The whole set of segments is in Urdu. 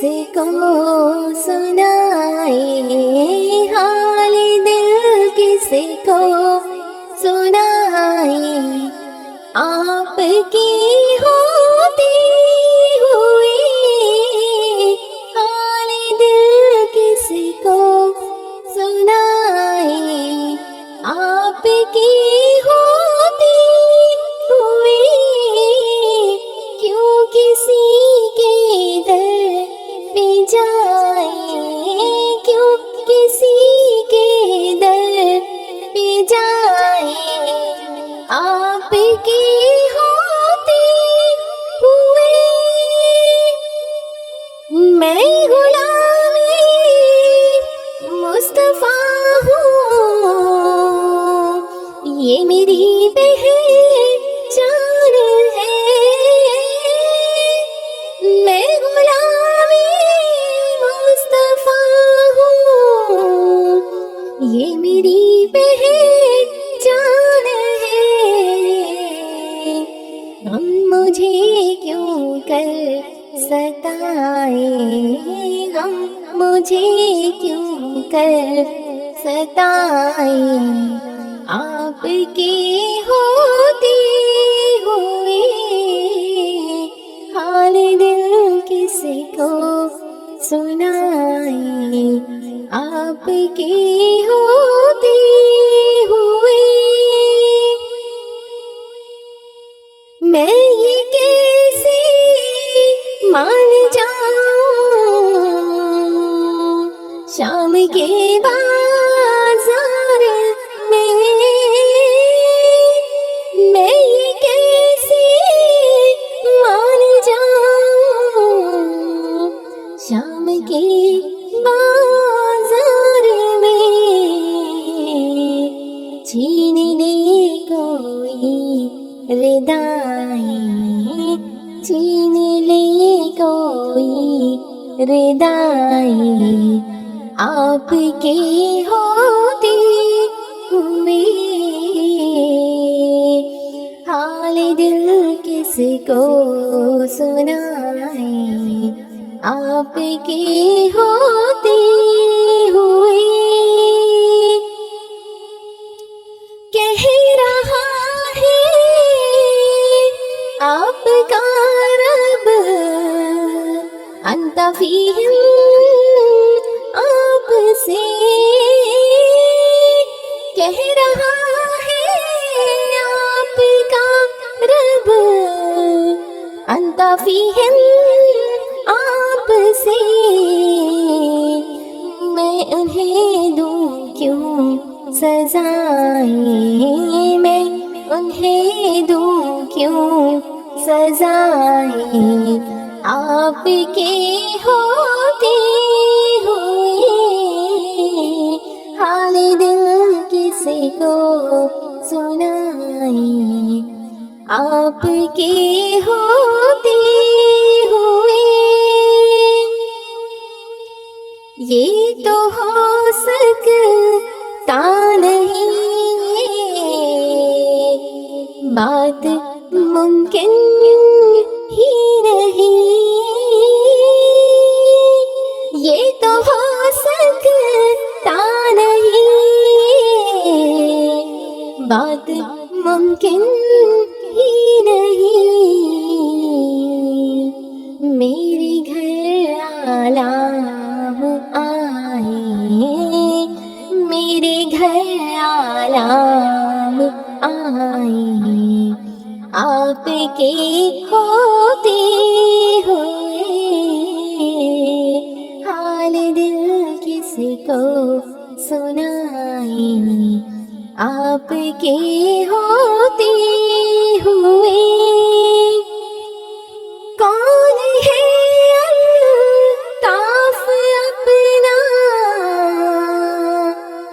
کسی کو سنائے، حال دل کسی کو سنائے، آپ کی ہوتی ہوئی حال دل کسی کو سنائے، آپ کی ہوتی ہوئی کیوں کسی کے در پہ جائے، کیوں کسی کے در پہ جائے، آپ کی ہوتی ہوئی میں غلامی مصطفیٰ ہوں، یہ میری پہچان ہے، میں غلامی مصطفیٰ ہوں، یہ میری پہچان ہے، غم مجھے کیوں کر ستائے، غم مجھے کیوں کر ستائے، آپ کی ہوتی ہوئی حال دل کسی کو سنائے، آپ کی ہوتی ہوئی میں یہ کیسے مان جاؤں، شام کے بازار میں یہ کیسے مان جاؤں، شام کے بازار میں چھین لے کوئی ردائیں، چھین لے کوئی ردائیں، آپ کی ہوتی ہوئی حال دل کسی کو سنائے، آپ کی ہوتی ہوئی کہہ رہا ہے آپ کا رب انت فیہم، آپ سے کہہ رہا ہے آپ کا رب انت فیہم، آپ سے میں انہیں دوں کیوں سزائیں، میں انہیں دوں کیوں سزائیں، آپ کی ہوتی ہوئی حال دل کسی کو سنائے، آپ کی ہوتی ہوئی یہ تو ہو سکتا نہیں، بات ممکن ہی نہیں، یہ تو ہو سکتا نہیں، بات ممکن ہی نہیں، میرے گھر عالم آئے، میرے گھر عالم آئے، آپ کی ہوتی ہوئی حال دل کسی کو سنائے، آپ کی ہوتی ہوئی کون ہے الطاف اپنا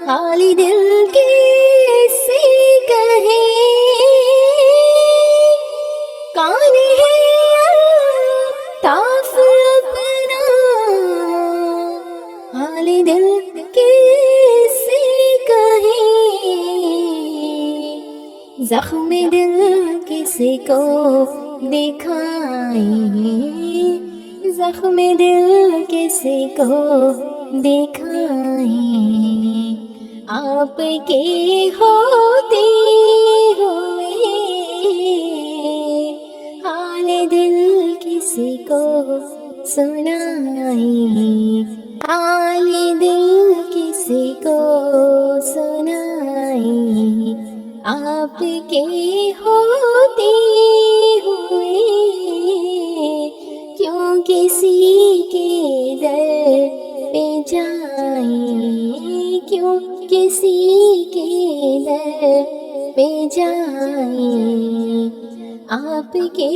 حال دل کیسے کہے، کون ہے الطاف اپنا حال دل کیسے کہے، زخم دل کسی کو دکھائے، زخم دل کسی کو دکھائیں، آپ کے ہوتے ہوئے حال دل کسی کو سنائیں، حال دل کسی کو سنائیں، آپ کے ہوتے ہوئے کیوں کسی کے در پہ جائیں، کیوں کسی کے در پہ جائیں، آپ کے